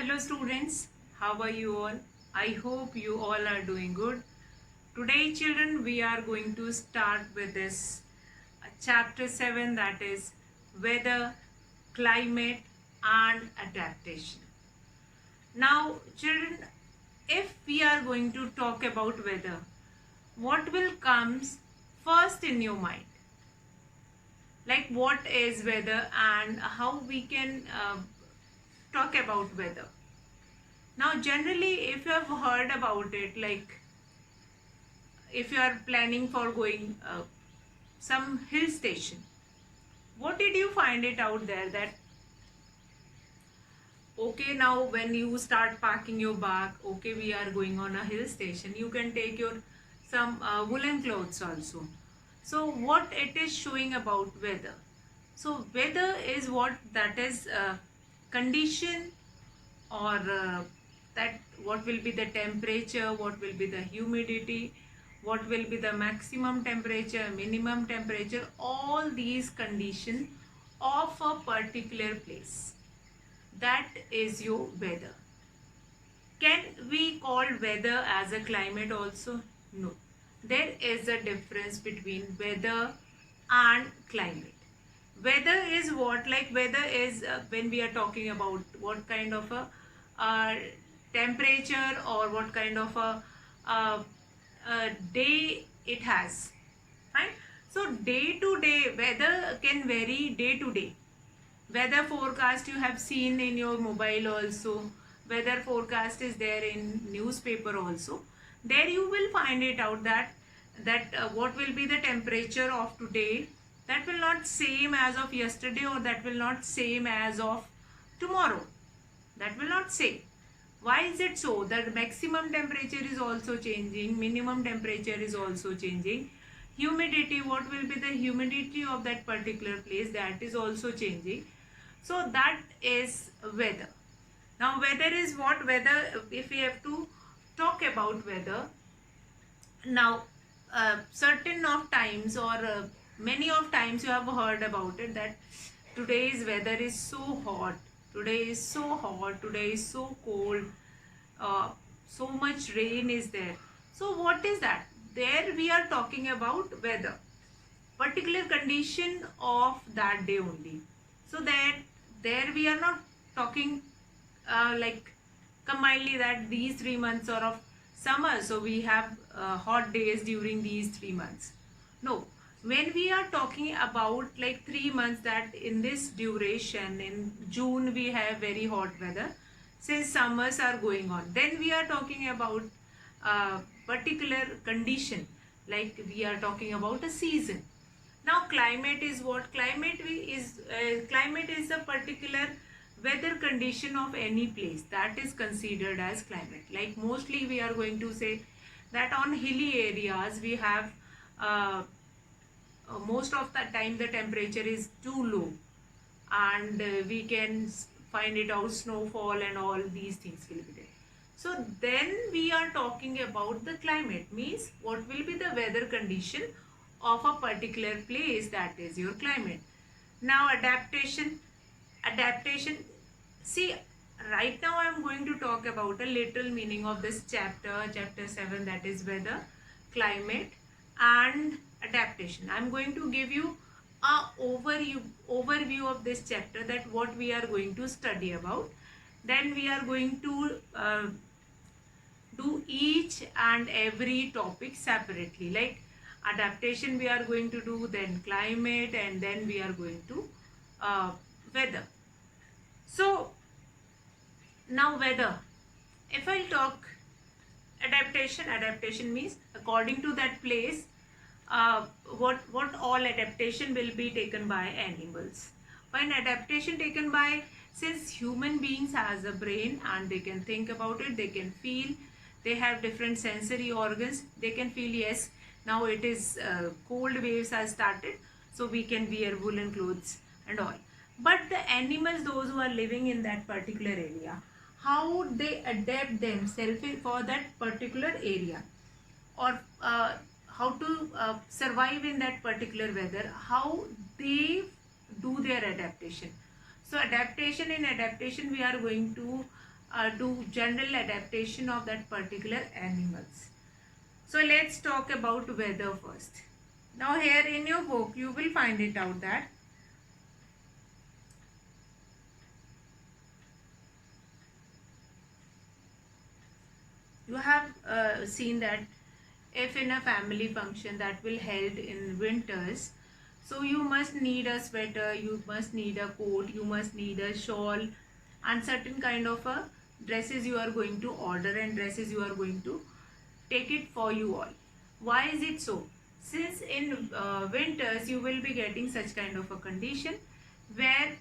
Hello students, how are you all? I hope you all are doing good. Today children we are going to start with this chapter 7, that is weather, climate and adaptation. Now children, if we are going to talk about weather, what will comes first in your mind? Like what is weather and how we can talk about weather? Now, generally, if you have heard about it, like if you are planning for going some hill station, what did you find it out there that okay, now when you start packing your bag, okay, we are going on a hill station, you can take your some woolen clothes also. So, what it is showing about weather? So, weather is what that is condition or that what will be the temperature, what will be the humidity, what will be the maximum temperature, minimum temperature, all these conditions of a particular place. That is your weather. Can we call weather as a climate also? No. There is a difference between weather and climate. Weather is what? Like weather is when we are talking about what kind of a uh, temperature or what kind of uh, day it has. Right? So day to day weather can vary day to day. Weather forecast you have seen in your mobile also, weather forecast is there in newspaper also. There you will find it out that what will be the temperature of today, that will not same as of yesterday or that will not same as of tomorrow, that will not say. Why is it so? That maximum temperature is also changing, minimum temperature is also changing, humidity, what will be the humidity of that particular place, that is also changing. So that is weather. Now weather is what? Weather, if we have to talk about weather, now certain of times or many of times you have heard about it that today's weather is so hot, today is so hot, today is so cold, uh, so much rain is there. So what is that? There we are talking about weather, particular condition of that day only. So that there we are not talking like combinedly that these 3 months are of summer, so we have hot days during these 3 months. No, when we are talking about like 3 months, that in this duration in June we have very hot weather since summers are going on, then we are talking about particular condition, like we are talking about a season. Now climate is what? Climate is a particular weather condition of any place, that is considered as climate. Like mostly we are going to say that on hilly areas we have most of the time the temperature is too low, and we can find it out snowfall and all these things will be there. So then we are talking about the climate, means what will be the weather condition of a particular place, that is your climate. Now adaptation, see, right now I am going to talk about a little meaning of this chapter 7, that is weather, climate and adaptation. I am going to give you a overview of this chapter, that what we are going to study about. Then we are going to do each and every topic separately, like adaptation we are going to do, then climate, and then we are going to weather. So now weather, if I talk adaptation means according to that place, what all adaptation will be taken by animals. When adaptation taken by, since human beings has a brain and they can think about it, they can feel, they have different sensory organs, they can feel, yes, now it is cold waves has started, so we can wear woolen clothes and all. But the animals, those who are living in that particular area, how they adapt themselves for that particular area, or how to survive in that particular weather, how they do their adaptation. So adaptation, in adaptation we are going to do general adaptation of that particular animals. So let's talk about weather first. Now here in your book you will find it out that you have seen that if in a family function that will held in winters, so you must need a sweater, you must need a coat, you must need a shawl, and certain kind of a dresses you are going to order and dresses you are going to take it for you all. Why is it so? Since in winters you will be getting such kind of a condition where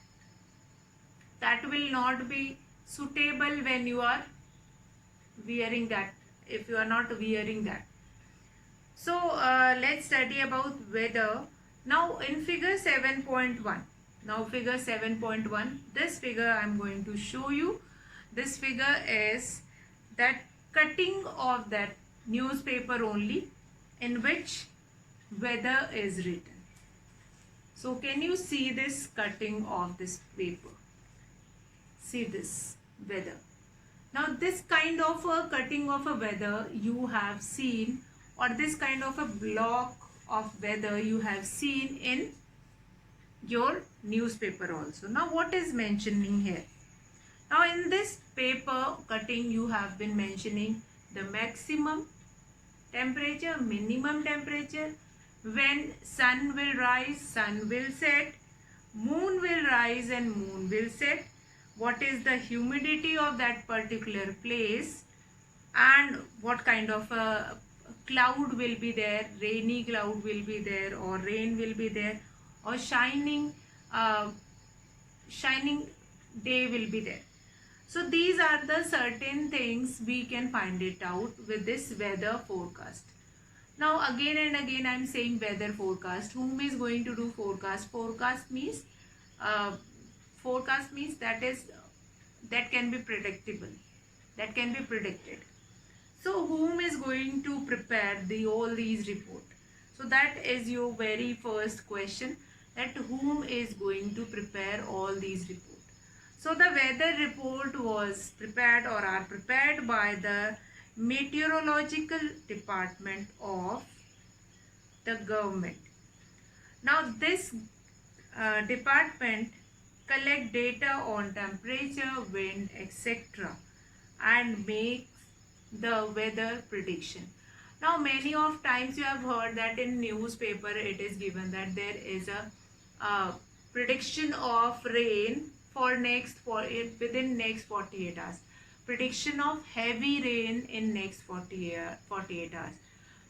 that will not be suitable when you are wearing that, if you are not wearing that. So let's study about weather. Now in figure 7.1. Now figure 7.1. This figure I am going to show you. This figure is that cutting of that newspaper only in which weather is written. So can you see this cutting of this paper? See this weather. Now this kind of a cutting of a weather you have seen, or this kind of a block of weather you have seen in your newspaper also. Now what is mentioning here? Now in this paper cutting you have been mentioning the maximum temperature, minimum temperature, when sun will rise, sun will set, moon will rise and moon will set, what is the humidity of that particular place, and what kind of a cloud will be there, rainy cloud will be there, or rain will be there, or shining day will be there. So these are the certain things we can find it out with this weather forecast. Now again and again I am saying weather forecast. Whom is going to do forecast? Uh, forecast means that can be predictable, that can be predicted. So whom is going to prepare all these report? So that is your very first question, that whom is going to prepare all these reports. So the weather report was prepared or are prepared by the meteorological department of the government. Now this department collect data on temperature, wind, etc. and makes the weather prediction. Now many of times you have heard that in newspaper it is given that there is a prediction of rain for within next 48 hours, prediction of heavy rain in next 48 hours,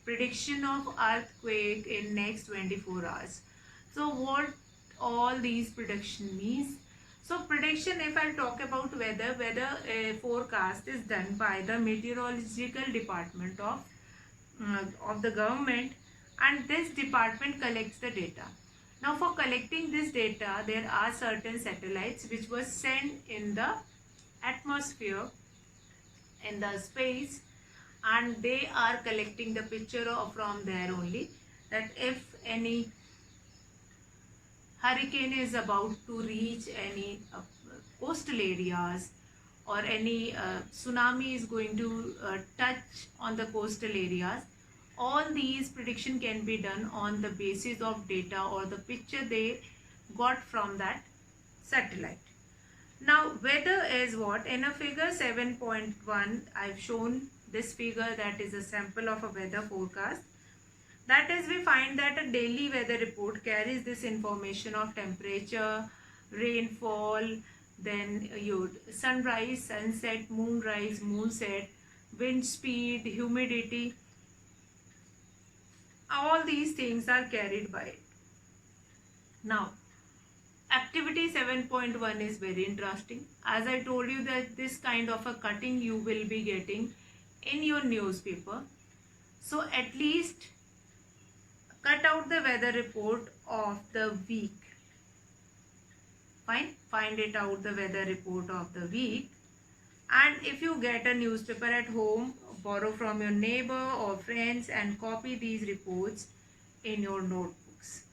prediction of earthquake in next 24 hours. So what all these prediction means? So prediction, if I talk about weather forecast is done by the meteorological department of the government, and this department collects the data. Now for collecting this data there are certain satellites which was sent in the atmosphere, in the space, and they are collecting the picture from there only, that if any hurricane is about to reach any coastal areas, or any tsunami is going to touch on the coastal areas, all these prediction can be done on the basis of data or the picture they got from that satellite. Now weather is what? In a figure 7.1 I've shown this figure, that is a sample of a weather forecast. That is, we find that a daily weather report carries this information of temperature, rainfall, then your sunrise, sunset, moonrise, moonset, wind speed, humidity. All these things are carried by it. Now, activity 7.1 is very interesting. As I told you that this kind of a cutting you will be getting in your newspaper. So at least cut out the weather report of the week. Fine, find it out the weather report of the week. And if you get a newspaper at home, borrow from your neighbor or friends and copy these reports in your notebooks.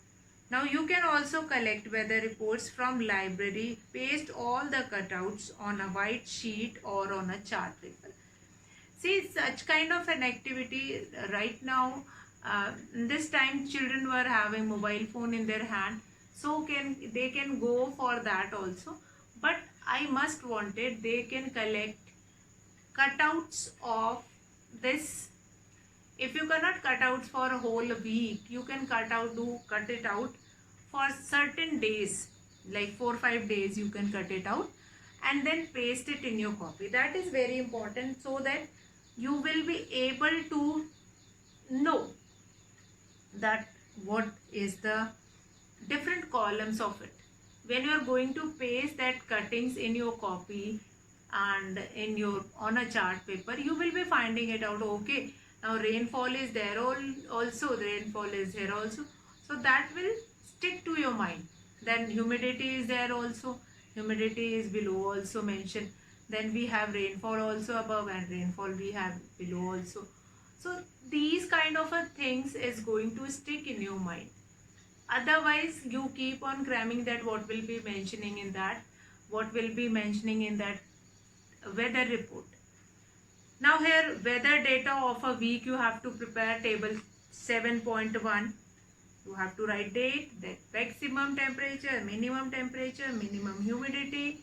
Now you can also collect weather reports from library, paste all the cutouts on a white sheet or on a chart paper. See, such kind of an activity right now, this time children were having mobile phone in their hand, so they can go for that also. But I must wanted they can collect cutouts of this. If you cannot cut out for a whole week, you can cut it out for certain days, like 4 5 days you can cut it out, and then paste it in your copy. That is very important, so that you will be able to know that what is the different columns of it. When you are going to paste that cuttings in your copy and in your on a chart paper, you will be finding it out. Okay, now rainfall is there also, the rainfall is here also, so that will stick to your mind. Then humidity is there also, humidity is below also mentioned. Then we have rainfall also above and rainfall we have below also. So these kind of a things is going to stick in your mind. Otherwise you keep on cramming that what will be mentioning in that, what will be mentioning in that weather report. Now here weather data of a week, you have to prepare table 7.1. You have to write date, that maximum temperature, minimum humidity,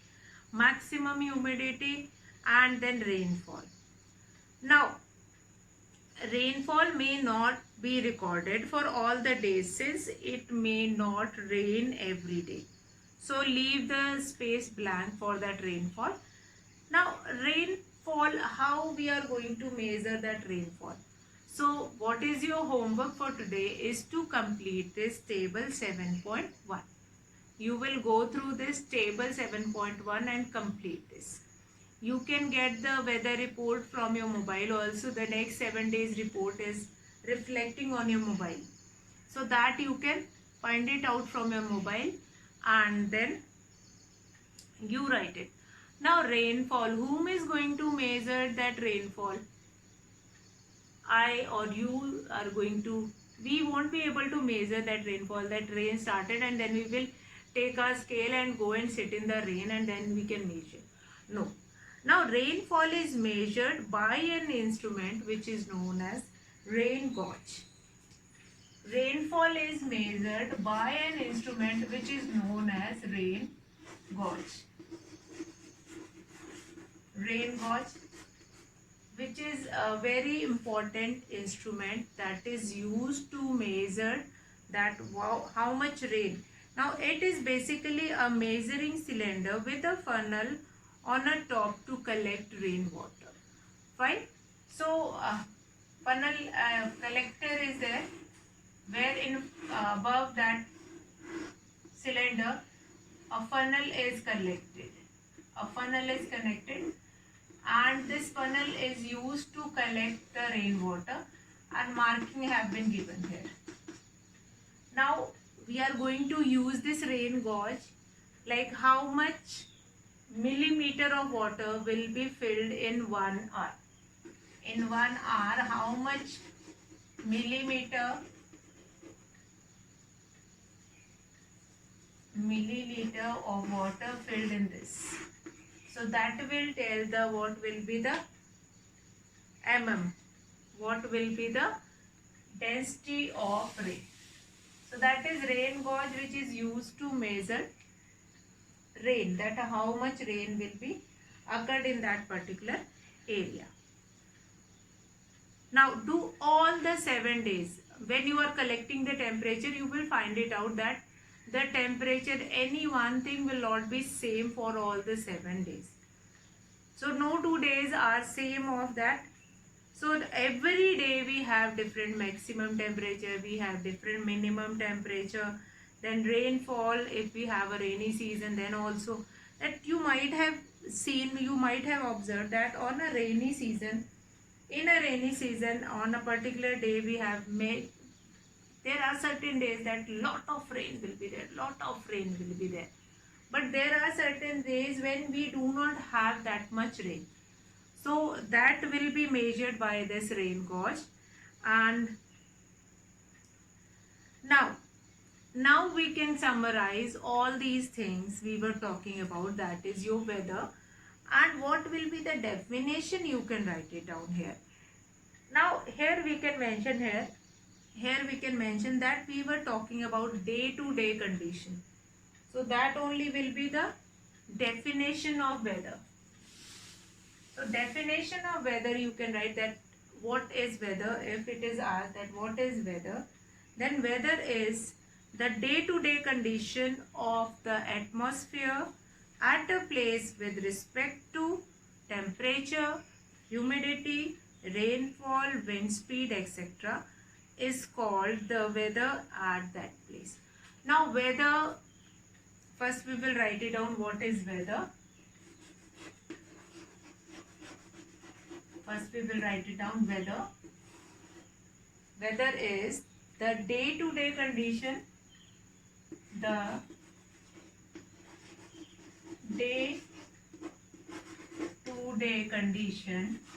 maximum humidity, and then rainfall. Now rainfall may not be recorded for all the days since it may not rain every day. So leave the space blank for that rainfall. Now rainfall, how we are going to measure that rainfall? So what is your homework for today is to complete this table 7.1. You will go through this table 7.1 and complete this. You can get the weather report from your mobile also. The next 7 days report is reflecting on your mobile, so that you can find it out from your mobile and then you write it. Now rainfall, whom is going to measure that rainfall? I or you are going to, we won't be able to measure that rainfall, that rain started and then we will take our scale and go and sit in the rain and then we can measure. No. Now rainfall is measured by an instrument which is known as rain gauge. Rainfall is measured by an instrument which is known as rain gauge. Rain gauge, which is a very important instrument that is used to measure that how much rain. Now it is basically a measuring cylinder with a funnel on a top to collect rainwater. Fine. So funnel collector is there, where in above that cylinder a funnel is collected. A funnel is connected and this funnel is used to collect the rainwater and marking have been given here. Now we are going to use this rain gauge, like how much millimeter of water will be filled in 1 hour. In 1 hour, how much milliliter of water filled in this. So that will tell the what will be the what will be the density of rain. So that is rain gauge, which is used to measure rain, that how much rain will be occurred in that particular area. Now do all the 7 days. When you are collecting the temperature, you will find it out that the temperature, any one thing will not be same for all the 7 days. So no 2 days are same of that. So every day we have different maximum temperature, we have different minimum temperature. Then rainfall, if we have a rainy season, then also that you might have seen, you might have observed that on a rainy season, in a rainy season on a particular day we have made, there are certain days that lot of rain will be there, but there are certain days when we do not have that much rain. So that will be measured by this rain gauge. And now now we can summarize all these things we were talking about, that is your weather, and what will be the definition. You can write it down here. Now here we can mention here we can mention that we were talking about day to day condition. So that only will be the definition of weather. So definition of weather, you can write that what is weather. If it is asked that what is weather, then weather is the day to day condition of the atmosphere at a place with respect to temperature, humidity, rainfall, wind speed, etc. is called the weather at that place. Now weather, first we will write it down what is weather. First we will write it down weather. Weather is the day to day condition, the day to day condition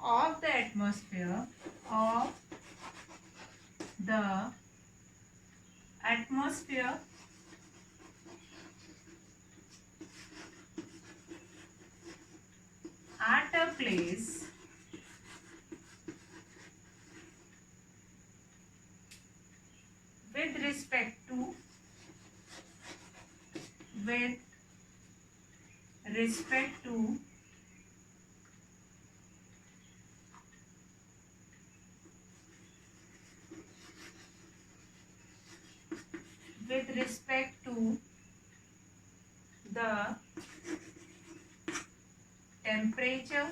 of the atmosphere at a place with respect to the temperature,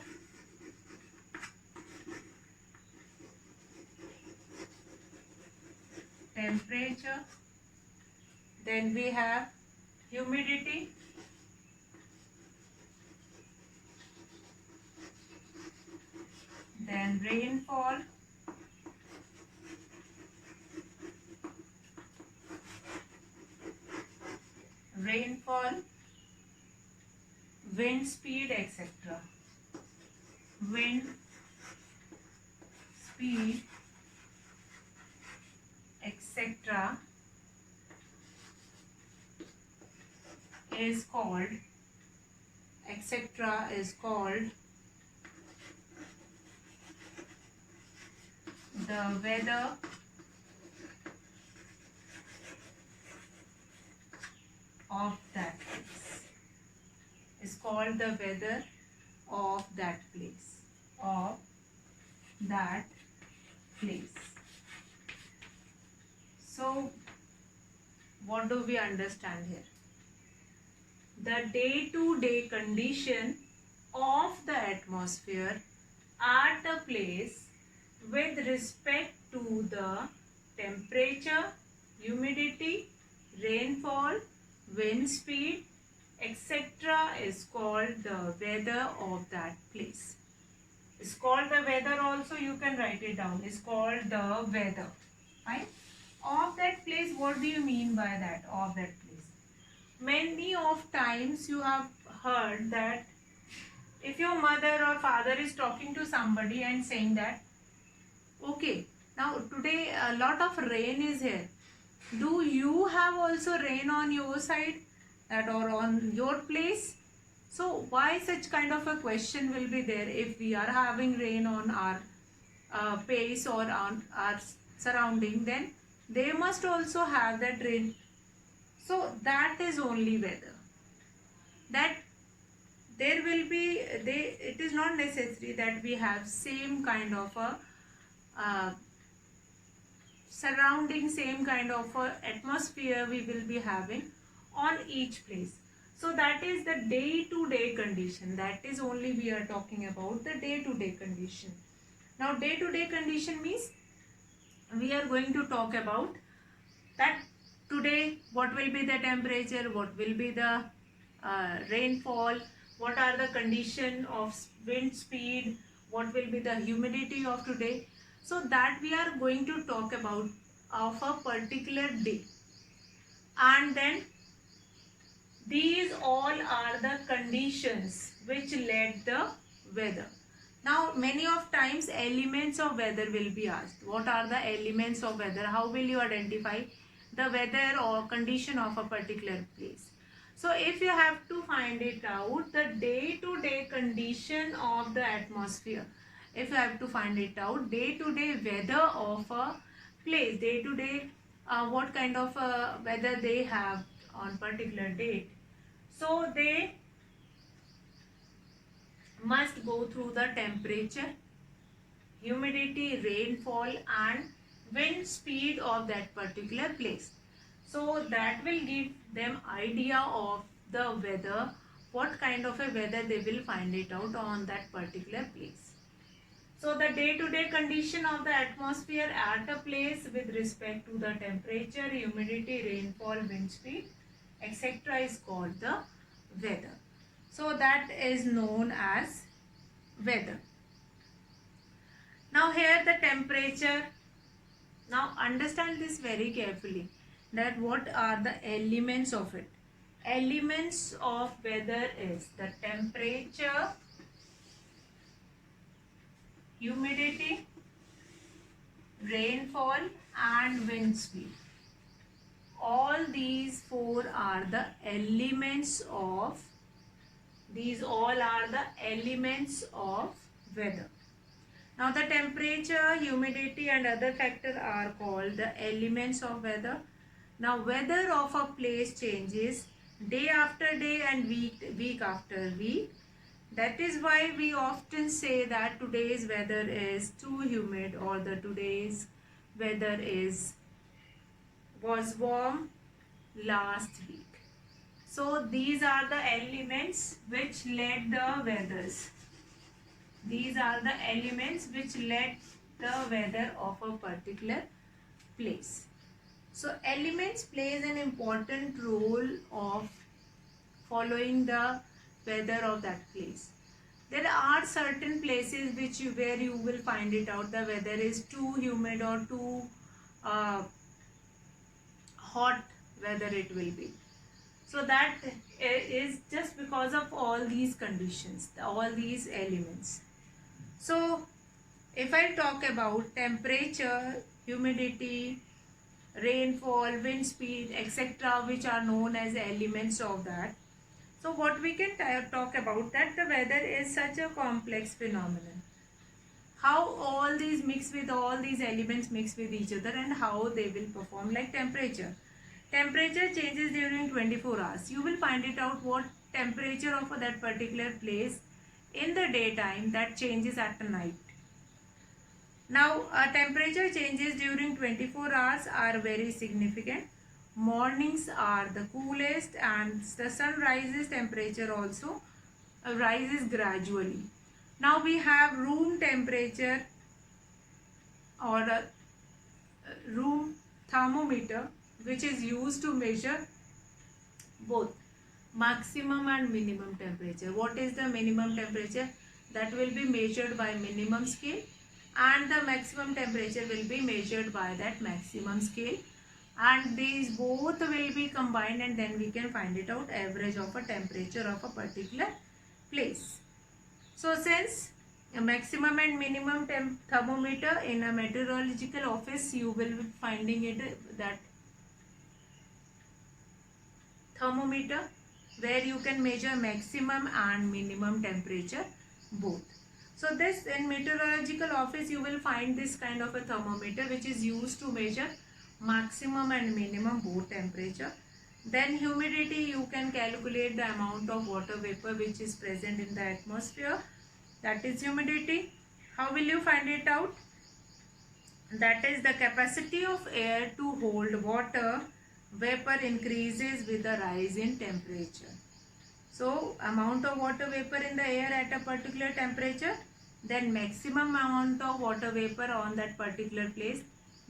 then we have humidity, then rainfall, wind speed, etc. Wind speed, etc. is called the weather of that place. Is called the weather of that place. So what do we understand here? The day to day condition of the atmosphere at a place with respect to the temperature, humidity, rainfall, wind speed, etc. is called the weather of that place. It's called the weather also, you can write it down. It's called the weather. Fine. Of that place, what do you mean by that? Of that place. Many of times you have heard that if your mother or father is talking to somebody and saying that, okay, now today a lot of rain is here. Do you have also rain on your side, that or on your place? So why such kind of a question will be there if we are having rain on our place or on our surrounding, then they must also have that rain. So that is only weather. That there will be, it is not necessary that we have same kind of a surrounding, same kind of a atmosphere we will be having on each place. So that is the day to day condition. That is only we are talking about the day to day condition. Now day to day condition means we are going to talk about that today what will be the temperature, what will be the rainfall, what are the condition of wind speed, what will be the humidity of today. So that we are going to talk about of a particular day. And then these all are the conditions which led the weather. Now many of times elements of weather will be asked. What are the elements of weather? How will you identify the weather or condition of a particular place? So if you have to find it out, the day-to-day condition of the atmosphere, if you have to find it out, day-to-day weather of a place, day-to-day what kind of weather they have on particular date. So they must go through the temperature, humidity, rainfall and wind speed of that particular place. So that will give them idea of the weather, what kind of a weather they will find it out on that particular place. So the day-to-day condition of the atmosphere at a place with respect to the temperature, humidity, rainfall, wind speed, etc. is called the weather. So that is known as weather. Now here the temperature. Now understand this very carefully, that what are the elements of it. Elements of weather is the temperature, humidity, rainfall and wind speed. All these four are the elements of, these all are the elements of weather. Now the temperature, humidity and other factors are called the elements of weather. Now weather of a place changes day after day and week after week. That is why we often say that today's weather is too humid, or the today's weather was warm last week. So these are the elements which led the weathers. These are the elements which led the weather of a particular place. So elements plays an important role of following the weather of that place. There are certain places where you will find it out the weather is too humid or too hot weather it will be. So that is just because of all these conditions, all these elements. So if I talk about temperature, humidity, rainfall, wind speed, etc., which are known as elements of that. So what we can talk about, that the weather is such a complex phenomenon. How all these mix with all these elements mix with each other and how they will perform. Like temperature. Temperature changes during 24 hours. You will find it out what temperature of that particular place in the daytime, that changes at night. Now temperature changes during 24 hours are very significant. Mornings are the coolest and the sun rises temperature also rises gradually. Now we have room temperature or a room thermometer, which is used to measure both maximum and minimum temperature. What is the minimum temperature? That will be measured by minimum scale, and the maximum temperature will be measured by that maximum scale, and these both will be combined and then we can find it out average of a temperature of a particular place. So since a maximum and minimum thermometer in a meteorological office, you will be finding it that thermometer where you can measure maximum and minimum temperature both. So this in meteorological office you will find this kind of a thermometer which is used to measure maximum and minimum both temperature. Then humidity, you can calculate the amount of water vapor which is present in the atmosphere, that is humidity. How will you find it out? That is the capacity of air to hold water vapor increases with the rise in temperature. So amount of water vapor in the air at a particular temperature, then maximum amount of water vapor on that particular place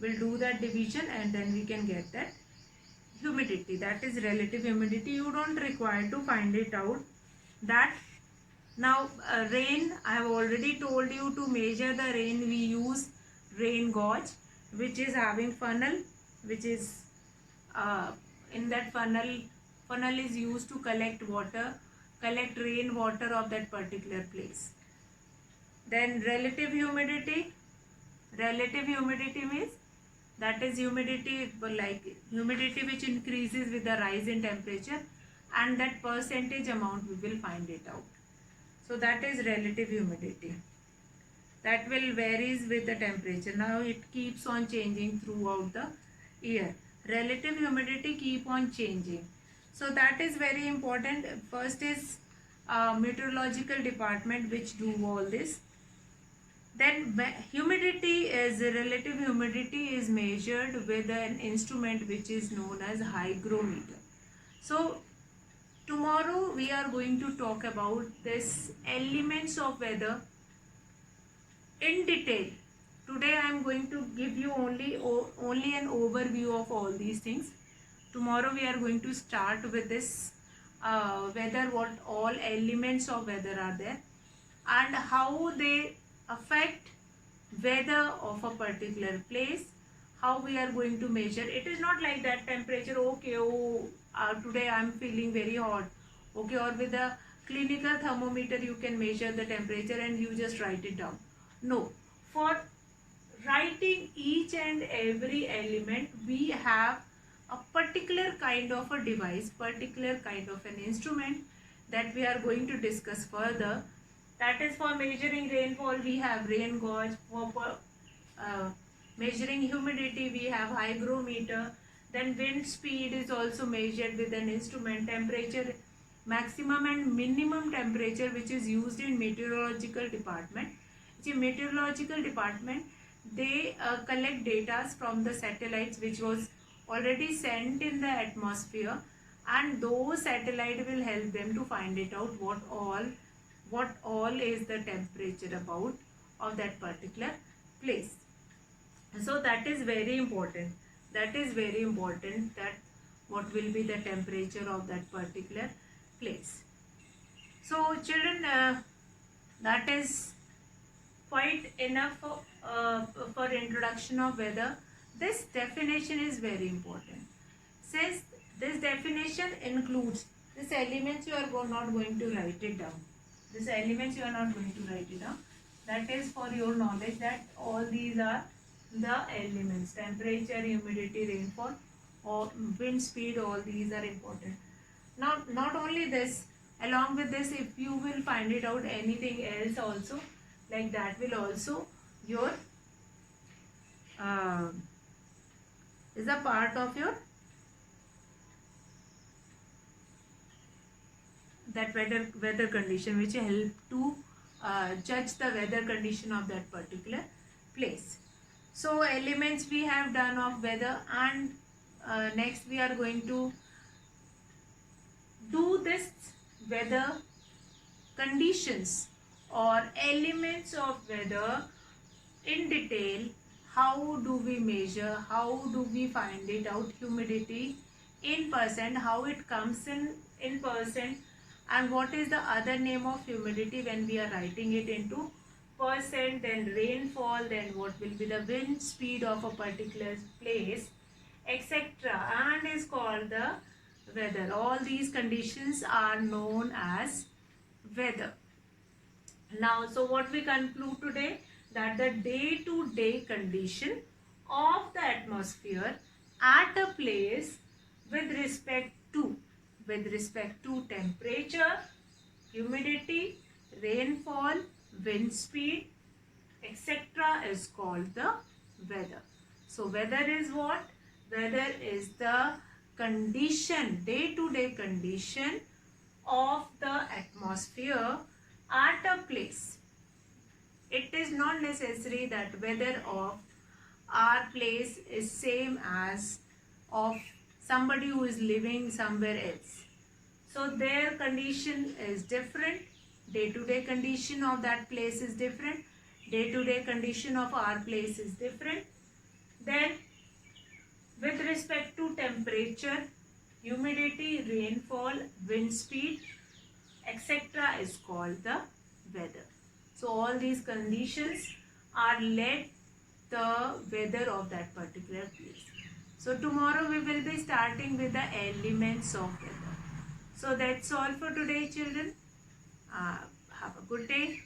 will do that division, and then we can get that humidity, that is relative humidity. You don't require to find it out that. Now rain, I have already told you to measure the rain we use rain gauge, which is having funnel, which is in that funnel is used to collect rain water of that particular place. Then relative humidity means that is humidity, like humidity which increases with the rise in temperature, and that percentage amount we will find it out. So that is relative humidity. That will varies with the temperature. Now it keeps on changing throughout the year. Relative humidity keep on changing. So that is very important. First is meteorological department which do all this. Then relative humidity is measured with an instrument which is known as hygrometer. So tomorrow we are going to talk about this elements of weather in detail. Today I am going to give you only an overview of all these things. Tomorrow we are going to start with this weather, what all elements of weather are there and how they affect weather of a particular place, how we are going to measure. It is not like that temperature, okay, today I am feeling very hot, okay, or with a clinical thermometer you can measure the temperature and you just write it down. No, for writing each and every element we have a particular kind of a device, particular kind of an instrument that we are going to discuss further. That is for measuring rainfall we have rain gauge, for measuring humidity we have hygrometer, then wind speed is also measured with an instrument, temperature, maximum and minimum temperature which is used in meteorological department. In meteorological department they collect data from the satellites which was already sent in the atmosphere, and those satellite will help them to find it out what all is the temperature about of that particular place. So that is very important. That what will be the temperature of that particular place. So children, that is quite enough for introduction of weather. This definition is very important. Says this definition includes this elements, you are not going to write it down. This elements you are not going to write it down. That is for your knowledge that all these are the elements. Temperature, humidity, rainfall, or wind speed, all these are important. Now not only this, along with this if you will find it out anything else also, like that will also your is a part of your that weather condition which help to judge the weather condition of that particular place. So elements we have done of weather, and next we are going to do this weather conditions or elements of weather in detail. How do we measure, how do we find it out, humidity in percent, how it comes in percent, and what is the other name of humidity when we are writing it into percent, then rainfall, then what will be the wind speed of a particular place, etc., and is called the weather. All these conditions are known as weather. Now, so what we conclude today, that the day-to-day condition of the atmosphere at a place with respect to temperature, humidity, rainfall, wind speed, etc. is called the weather. So weather is what? Weather is the condition, day-to-day condition of the atmosphere at a place. It is not necessary that weather of our place is same as of somebody who is living somewhere else. So their condition is different. Day-to-day condition of that place is different. Day-to-day condition of our place is different. Then with respect to temperature, humidity, rainfall, wind speed, etc. is called the weather. So all these conditions are led the weather of that particular place. So tomorrow we will be starting with the elements of weather. So that's all for today, children. Have a good day.